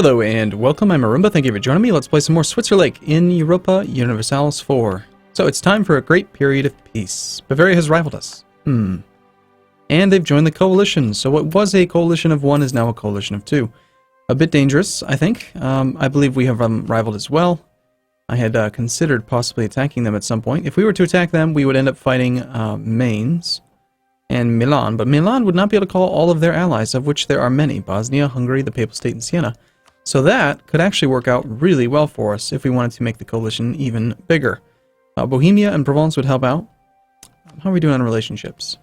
Hello and welcome, I'm Arumba, thank you for joining me. Let's play some more Switzerlake in Europa Universalis IV. So it's time for a great period of peace. Bavaria has rivaled us. And they've joined the coalition, so what was a coalition of one is now a coalition of two. A bit dangerous, I think. I believe we have rivaled as well. I had considered possibly attacking them at some point. If we were to attack them, we would end up fighting Mainz and Milan, but Milan would not be able to call all of their allies, of which there are many: Bosnia, Hungary, the Papal State, and Siena. So that could actually work out really well for us if we wanted to make the coalition even bigger. Bohemia and Provence would help out. How are we doing on relationships?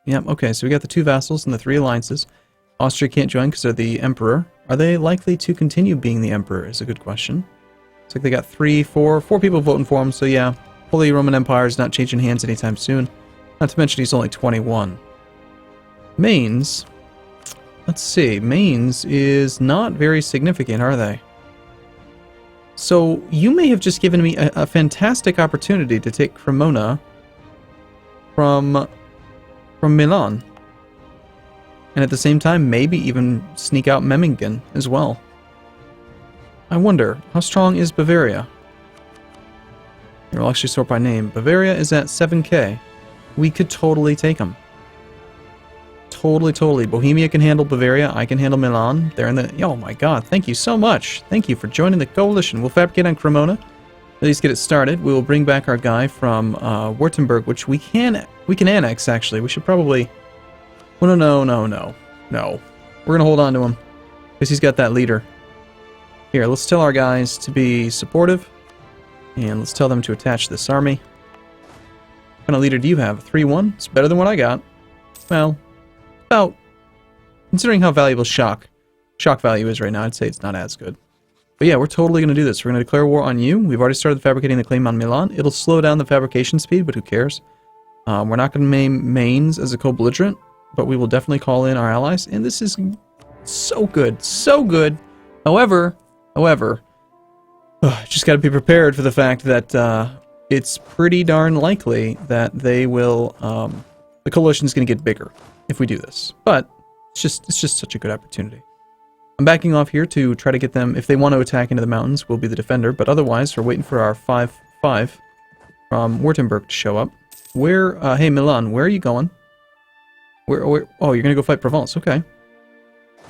Yep, okay, so we got the two vassals and the three alliances. Austria can't join because they're the emperor. Are they likely to continue being the emperor is a good question. Looks like they got four people voting for him, so yeah, Holy Roman Empire is not changing hands anytime soon. Not to mention he's only 21. Mainz, let's see, Mainz is not very significant, are they? So you may have just given me a fantastic opportunity to take Cremona from Milan. And at the same time, maybe even sneak out Memmingen as well. I wonder, how strong is Bavaria? Here, we'll actually sort by name. Bavaria is at 7k. We could totally take them. Totally. Bohemia can handle Bavaria. I can handle Milan. They're in the... Oh my god, thank you so much. Thank you for joining the coalition. We'll fabricate on Cremona. At least get it started. We will bring back our guy from Württemberg, which we can annex, actually. We should probably... Oh, no. We're going to hold on to him, because he's got that leader. Here, let's tell our guys to be supportive, and let's tell them to attach this army. What kind of leader do you have? 3-1? It's better than what I got. Well, about... Considering how valuable shock value is right now, I'd say it's not as good. But yeah, we're totally going to do this. We're going to declare war on you. We've already started fabricating the claim on Milan. It'll slow down the fabrication speed, but who cares? We're not going to name Mainz as a co-belligerent, but we will definitely call in our allies. And this is so good. So good. However, just got to be prepared for the fact that it's pretty darn likely that they will... the coalition is going to get bigger if we do this. But it's just such a good opportunity. I'm backing off here to try to get them... If they want to attack into the mountains, we'll be the defender. But otherwise, we're waiting for our 5-5 from Württemberg to show up. Where... hey, Milan, where are you going? Where? Oh, you're going to go fight Provence. Okay.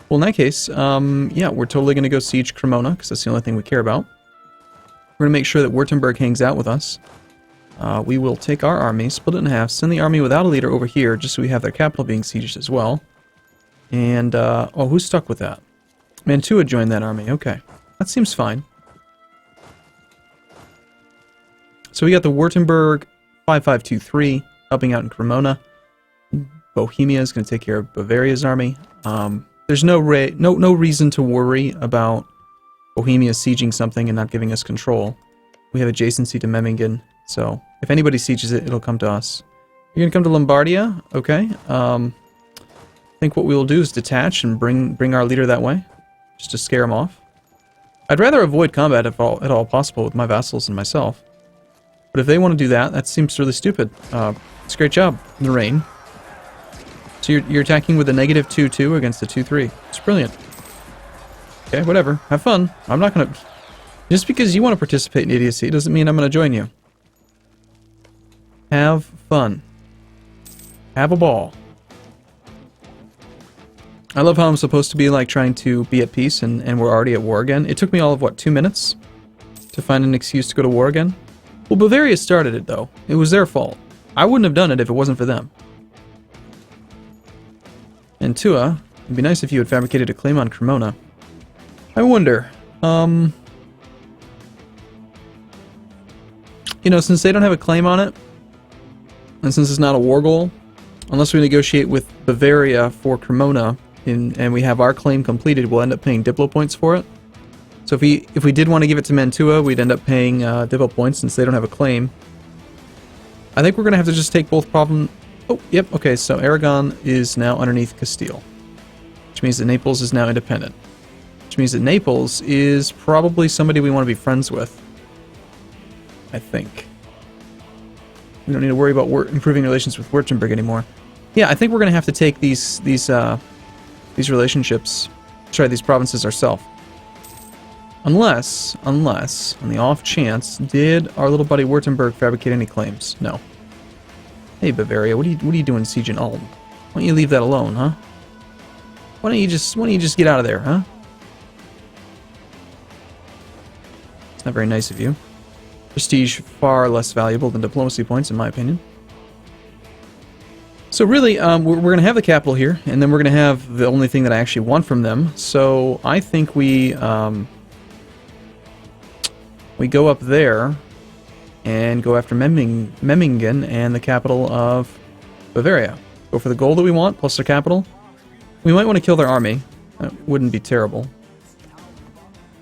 Well, in that case, yeah, we're totally going to go siege Cremona, because that's the only thing we care about. We're going to make sure that Württemberg hangs out with us. We will take our army, split it in half, send the army without a leader over here, just so we have their capital being sieged as well. And, oh, who's stuck with that? Mantua joined that army. Okay. That seems fine. So we got the Württemberg 5523 helping out in Cremona. Bohemia is going to take care of Bavaria's army. There's no reason to worry about Bohemia sieging something and not giving us control. We have adjacency to Memmingen, so if anybody sieges it, it'll come to us. You're going to come to Lombardia? Okay. I think what we will do is detach and bring our leader that way, just to scare him off. I'd rather avoid combat if at all possible with my vassals and myself. But if they want to do that, that seems really stupid. It's a great job, Lorraine. So you're attacking with a negative 2-2 against a 2-3. It's brilliant. Okay, whatever. Have fun. I'm not going to... Just because you want to participate in idiocy doesn't mean I'm going to join you. Have fun. Have a ball. I love how I'm supposed to be like trying to be at peace and we're already at war again. It took me all of, what, 2 minutes to find an excuse to go to war again? Well, Bavaria started it, though. It was their fault. I wouldn't have done it if it wasn't for them. And Tua, it'd be nice if you had fabricated a claim on Cremona. I wonder, you know, since they don't have a claim on it, and since it's not a war goal, unless we negotiate with Bavaria for Cremona, and we have our claim completed, we'll end up paying Diplo points for it. So if we did want to give it to Mantua, we'd end up paying Diplo points since they don't have a claim. I think we're going to have to just take both problem... Oh, yep, okay, so Aragon is now underneath Castile, which means that Naples is now independent. Which means that Naples is probably somebody we want to be friends with. I think. We don't need to worry about improving relations with Württemberg anymore. Yeah, I think we're going to have to take these relationships, these provinces ourselves. Unless, on the off chance, did our little buddy Württemberg fabricate any claims? No. Hey, Bavaria, what are you doing sieging Ulm? Why don't you leave that alone, huh? Why don't you just get out of there, huh? It's not very nice of you. Prestige far less valuable than diplomacy points, in my opinion. So really, we're going to have the capital here, and then we're going to have the only thing that I actually want from them. So I think we go up there and go after Memmingen and the capital of Bavaria. Go for the gold that we want, plus their capital. We might want to kill their army. That wouldn't be terrible.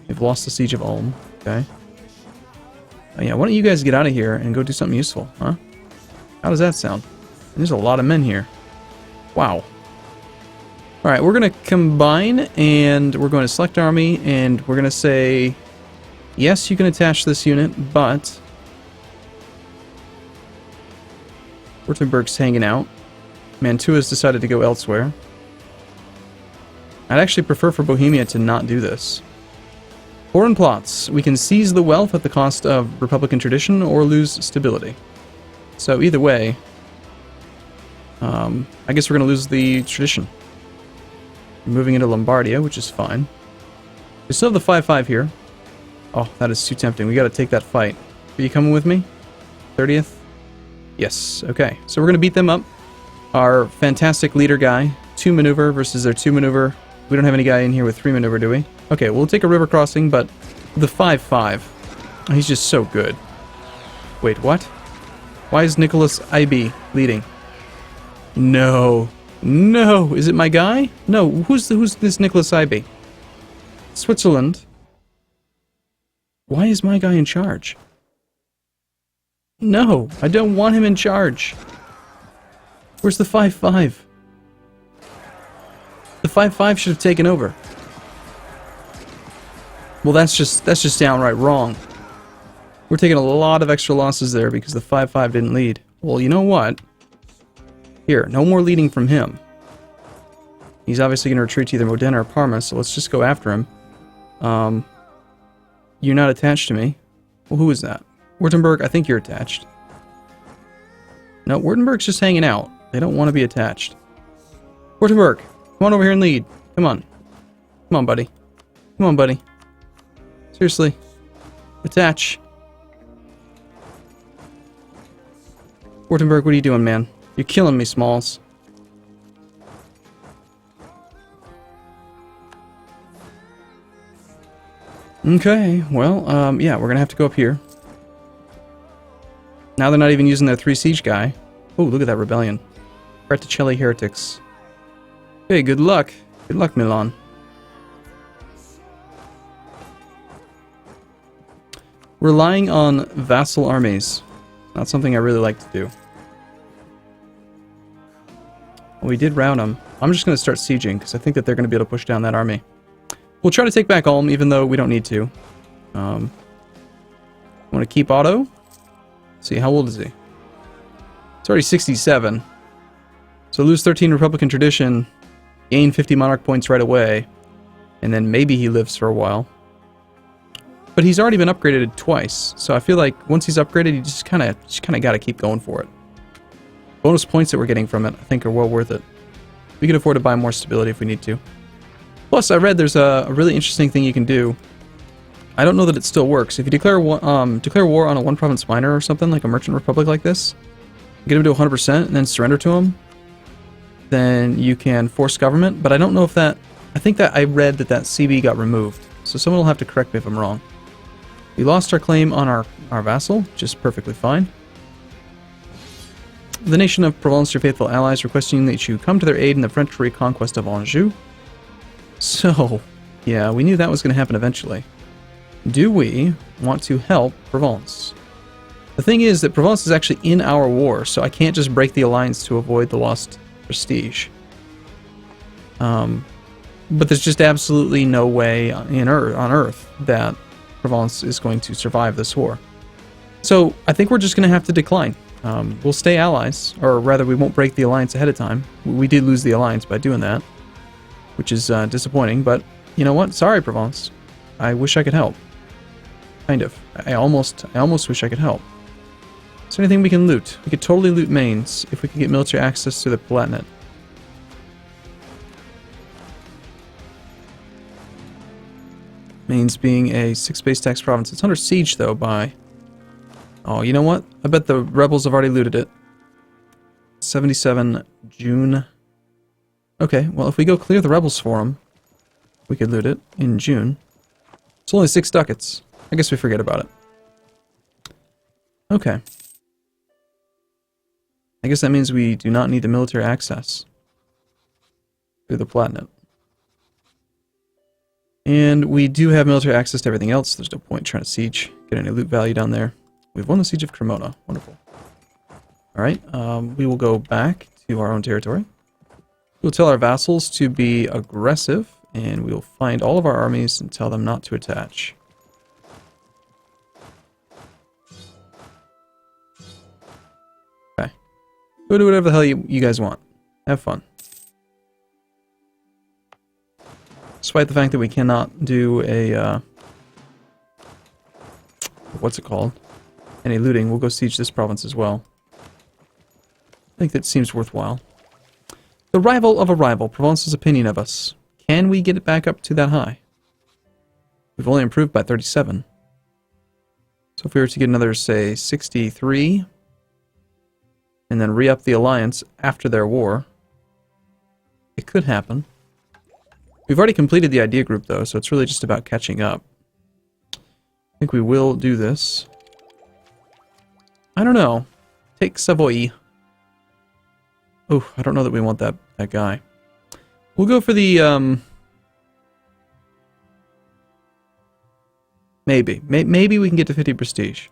We've lost the siege of Ulm. Okay. Yeah, why don't you guys get out of here and go do something useful, huh? How does that sound? There's a lot of men here. Wow. Alright, we're going to combine, and we're going to select army, and we're going to say, yes, you can attach this unit, but Württemberg's hanging out. Mantua's decided to go elsewhere. I'd actually prefer for Bohemia to not do this. Foreign plots. We can seize the wealth at the cost of Republican tradition or lose stability. So either way, I guess we're going to lose the tradition. We're moving into Lombardia, which is fine. We still have the 5-5 here. Oh, that is too tempting. We got to take that fight. Are you coming with me? 30th? Yes. Okay. So we're going to beat them up. Our fantastic leader guy, 2 maneuver versus their 2 maneuver. We don't have any guy in here with 3 maneuver, do we? Okay, we'll take a river crossing, but the 5-5. Oh, he's just so good. Wait, what? Why is Nicholas IB leading? No. No. Is it my guy? No. Who's this Nicholas IB? Switzerland. Why is my guy in charge? No, I don't want him in charge. Where's the 5-5? The 5-5 should have taken over. Well, that's just downright wrong. We're taking a lot of extra losses there because the 5-5 didn't lead. Well, you know what? Here, no more leading from him. He's obviously going to retreat to either Modena or Parma, so let's just go after him. You're not attached to me. Well, who is that? Württemberg, I think you're attached. No, Württemberg's just hanging out. They don't want to be attached. Württemberg, come on over here and lead. Come on. Come on, buddy. Come on, buddy. Seriously. Attach. Württemberg, what are you doing, man? You're killing me, Smalls. Okay, well, yeah, we're gonna have to go up here. Now they're not even using their 3 siege guy. Oh, look at that rebellion. Fraticelli heretics. Hey, good luck. Good luck, Milan. Relying on vassal armies. Not something I really like to do. Well, we did rout them. I'm just going to start sieging, because I think that they're going to be able to push down that army. We'll try to take back Ulm, even though we don't need to. Want to keep Otto? See, how old is he? It's already 67. So lose 13 Republican tradition, gain 50 monarch points right away, and then maybe he lives for a while. But he's already been upgraded twice, so I feel like once he's upgraded, you just kind of got to keep going for it. Bonus points that we're getting from it, I think, are well worth it. We can afford to buy more stability if we need to. Plus, I read there's a really interesting thing you can do. I don't know that it still works. If you declare war on a one-province minor or something, like a merchant republic like this, get him to 100% and then surrender to him, then you can force government. But I don't know if that... I think that I read that CB got removed. So someone will have to correct me if I'm wrong. We lost our claim on our vassal, just perfectly fine. The nation of Provence, your faithful allies, requesting that you come to their aid in the French reconquest of Anjou. So, yeah, we knew that was going to happen eventually. Do we want to help Provence? The thing is that Provence is actually in our war, so I can't just break the alliance to avoid the lost prestige. But there's just absolutely no way on Earth that Provence is going to survive this war. So I think we're just going to have to decline. We'll stay allies, or rather we won't break the alliance ahead of time. We did lose the alliance by doing that, which is disappointing, but you know what? Sorry, Provence. I wish I could help. Kind of. I almost wish I could help. Is there anything we can loot? We could totally loot Mainz if we could get military access to the Palatinate. Mainz being a 6 base tax province. It's under siege, though, by... Oh, you know what? I bet the rebels have already looted it. 77 June. Okay, well, if we go clear the rebels for them, we could loot it in June. It's only 6 ducats. I guess we forget about it. Okay. I guess that means we do not need the military access through the Palatinate. And we do have military access to everything else. There's no point trying to siege. Get any loot value down there. We've won the siege of Cremona. Wonderful. Alright, we will go back to our own territory. We'll tell our vassals to be aggressive, and we'll find all of our armies and tell them not to attach. Okay. Go do whatever the hell you guys want. Have fun. Despite the fact that we cannot do a, what's it called? Any looting, we'll go siege this province as well. I think that seems worthwhile. The rival of a rival, Provence's opinion of us. Can we get it back up to that high? We've only improved by 37. So if we were to get another, say, 63, and then re-up the alliance after their war, it could happen. We've already completed the idea group, though, so it's really just about catching up. I think we will do this. I don't know. Take Savoy. Oh, I don't know that we want that guy. We'll go for the, maybe. Maybe we can get to 50 prestige.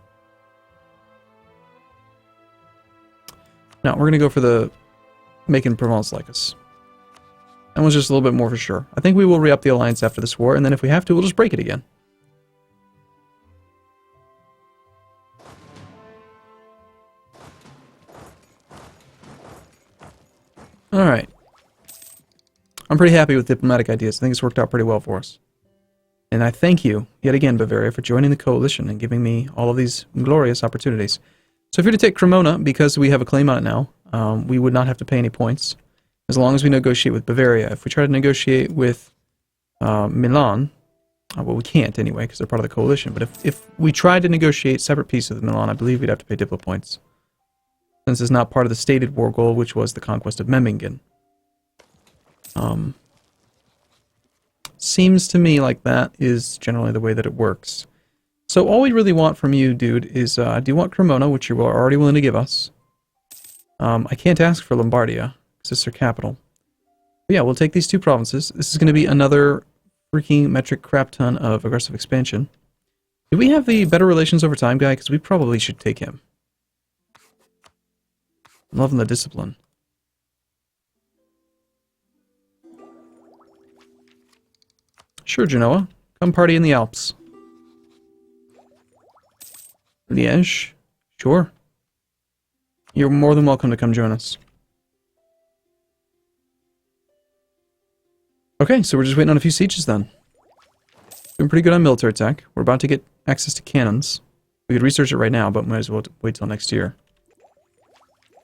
No, we're going to go for the making Provence like us. That one's just a little bit more for sure. I think we will re-up the alliance after this war, and then if we have to, we'll just break it again. Alright. I'm pretty happy with diplomatic ideas. I think it's worked out pretty well for us. And I thank you, yet again, Bavaria, for joining the coalition and giving me all of these glorious opportunities. So if you're to take Cremona, because we have a claim on it now, we would not have to pay any points, as long as we negotiate with Bavaria. If we try to negotiate with Milan, well, we can't anyway, because they're part of the coalition, but if we tried to negotiate separate pieces with Milan, I believe we'd have to pay Diplo points, since it's not part of the stated war goal, which was the conquest of Memmingen. Seems to me like that is generally the way that it works. So all we really want from you, dude, is I do want Cremona, which you are already willing to give us. I can't ask for Lombardia, because it's their capital. But yeah, we'll take these 2 provinces. This is going to be another freaking metric crap ton of aggressive expansion. Do we have the better relations over time guy? Because we probably should take him. I'm loving the discipline. Sure, Genoa. Come party in the Alps. Liège. Sure. You're more than welcome to come join us. Okay, so we're just waiting on a few sieges then. Doing pretty good on military tech. We're about to get access to cannons. We could research it right now, but might as well wait till next year.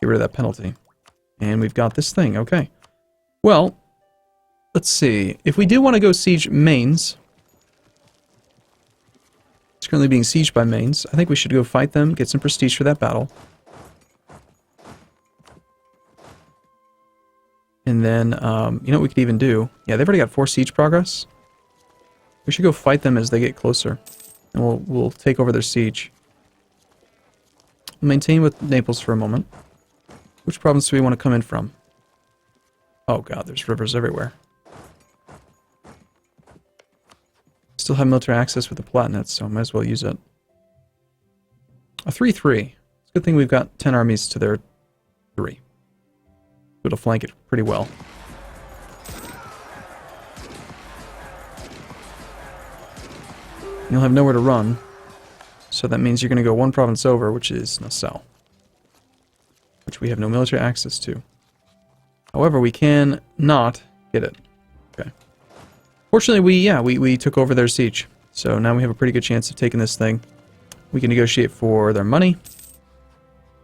Get rid of that penalty. And we've got this thing, okay. Well, let's see. If we do want to go siege Mainz, it's currently being sieged by Mainz. I think we should go fight them, get some prestige for that battle. And then, you know what we could even do? Yeah, they've already got 4 siege progress. We should go fight them as they get closer. And we'll take over their siege. Maintain with Naples for a moment. Which province do we want to come in from? Oh god, there's rivers everywhere. Still have military access with the Palatinate, so I might as well use it. A 3-3. It's a good thing we've got 10 armies to their 3. It'll flank it pretty well. You'll have nowhere to run, so that means you're going to go 1 province over, which is Nassau, which we have no military access to. However, we can not get it. Okay. Fortunately, we took over their siege, So now we have a pretty good chance of taking this thing. We can negotiate for their money,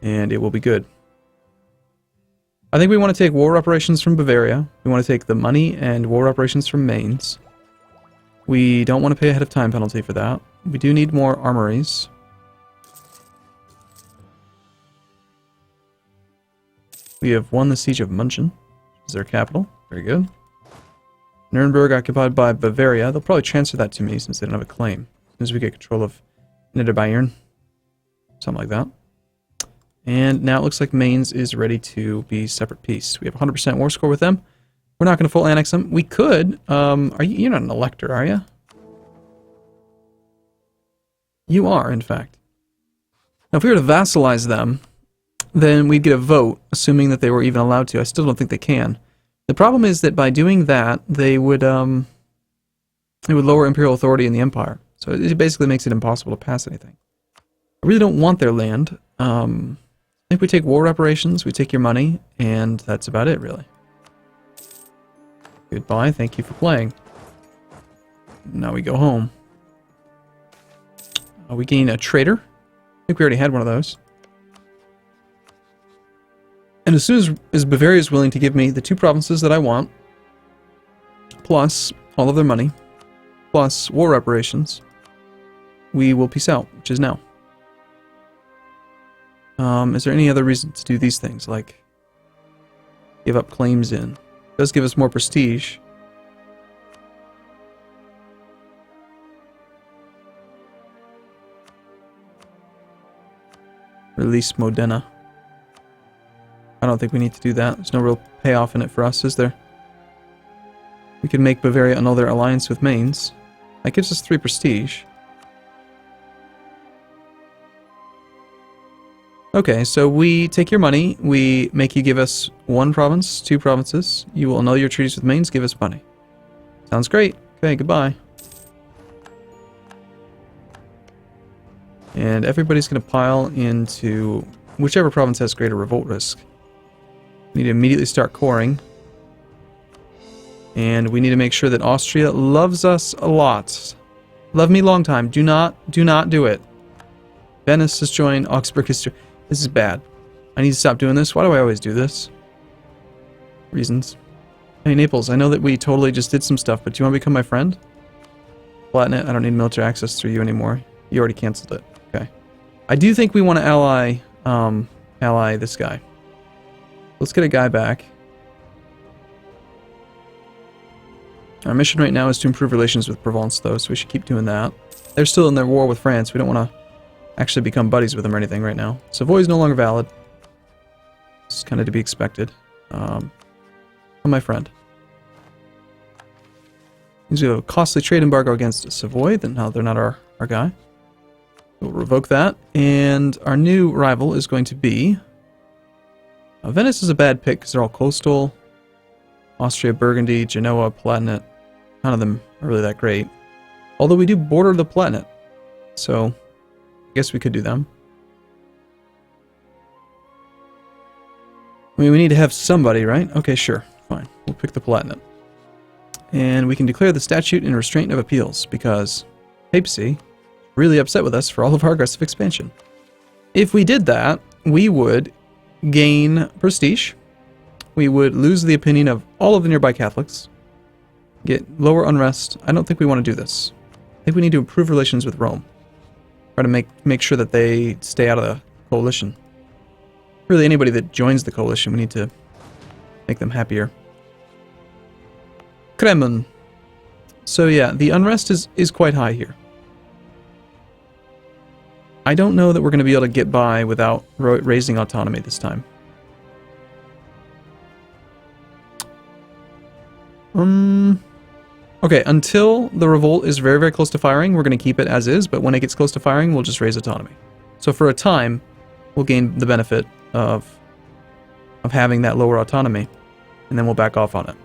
and it will be good. I think we want to take war reparations from Bavaria. We want to take the money and war reparations from Mainz. We don't want to pay ahead of time penalty for that. We do need more armories. We have won the siege of München, which is their capital. Very good. Nuremberg occupied by Bavaria. They'll probably transfer that to me since they don't have a claim. As soon as we get control of Niederbayern. Something like that. And now it looks like Mainz is ready to be separate peace. We have 100% war score with them. We're not going to full annex them. We could. You're not an elector, are you? You are, in fact. Now, if we were to vassalize them, then we'd get a vote, assuming that they were even allowed to. I still don't think they can. The problem is that by doing that, they would lower imperial authority in the empire. So it basically makes it impossible to pass anything. I really don't want their land. I think we take war reparations, we take your money, and that's about it, really. Goodbye, thank you for playing. Now we go home. We gain a trader. I think we already had one of those. And as soon as Bavaria is willing to give me the 2 provinces that I want, plus all of their money, plus war reparations, we will peace out, which is now. Is there any other reason to do these things, like give up claims in? It does give us more prestige. Release Modena. I don't think we need to do that. There's no real payoff in it for us, is there? We could make Bavaria annul their alliance with Mainz. That gives us 3 prestige. Okay, so we take your money, we make you give us 1 province, 2 provinces. You will annul your treaties with Mainz, give us money. Sounds great. Okay, goodbye. And everybody's going to pile into whichever province has greater revolt risk. We need to immediately start coring. And we need to make sure that Austria loves us a lot. Love me long time. Do not do it. Venice has joined. Augsburg has joined. This is bad. I need to stop doing this. Why do I always do this? Reasons. Hey, Naples, I know that we totally just did some stuff, but do you want to become my friend? Palatinate, I don't need military access through you anymore. You already canceled it. Okay. I do think we want to ally this guy. Let's get a guy back. Our mission right now is to improve relations with Provence, though, so we should keep doing that. They're still in their war with France. We don't want to actually become buddies with them or anything right now. Savoy is no longer valid. It's kind of to be expected. My friend. Means we have a costly trade embargo against Savoy, then no, they're not our guy. We'll revoke that, and our new rival is going to be... Venice is a bad pick because they're all coastal. Austria, Burgundy, Genoa, Palatinate. None of them are really that great. Although we do border the Palatinate, so I guess we could do them. I mean, we need to have somebody, right? Okay, sure. Fine. We'll pick the Palatinate. And we can declare the statute in restraint of appeals, because Papacy is really upset with us for all of our aggressive expansion. If we did that, we would gain prestige. We would lose the opinion of all of the nearby Catholics. Get lower unrest. I don't think we want to do this. I think we need to improve relations with Rome. Try to make sure that they stay out of the coalition. Really, anybody that joins the coalition, we need to make them happier. Kremlin. So yeah, the unrest is quite high here. I don't know that we're going to be able to get by without raising autonomy this time. Okay, until the revolt is very, very close to firing, we're going to keep it as is, but when it gets close to firing, we'll just raise autonomy. So for a time, we'll gain the benefit of having that lower autonomy, and then we'll back off on it.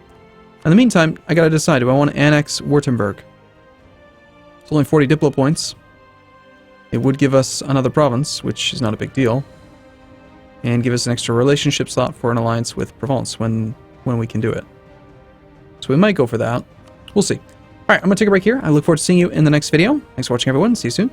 In the meantime, I gotta decide, do I want to annex Württemberg? It's only 40 Diplo points. It would give us another province, which is not a big deal, and give us an extra relationship slot for an alliance with Provence when we can do it. So we might go for that. We'll see. Alright, I'm going to take a break here. I look forward to seeing you in the next video. Thanks for watching, everyone. See you soon.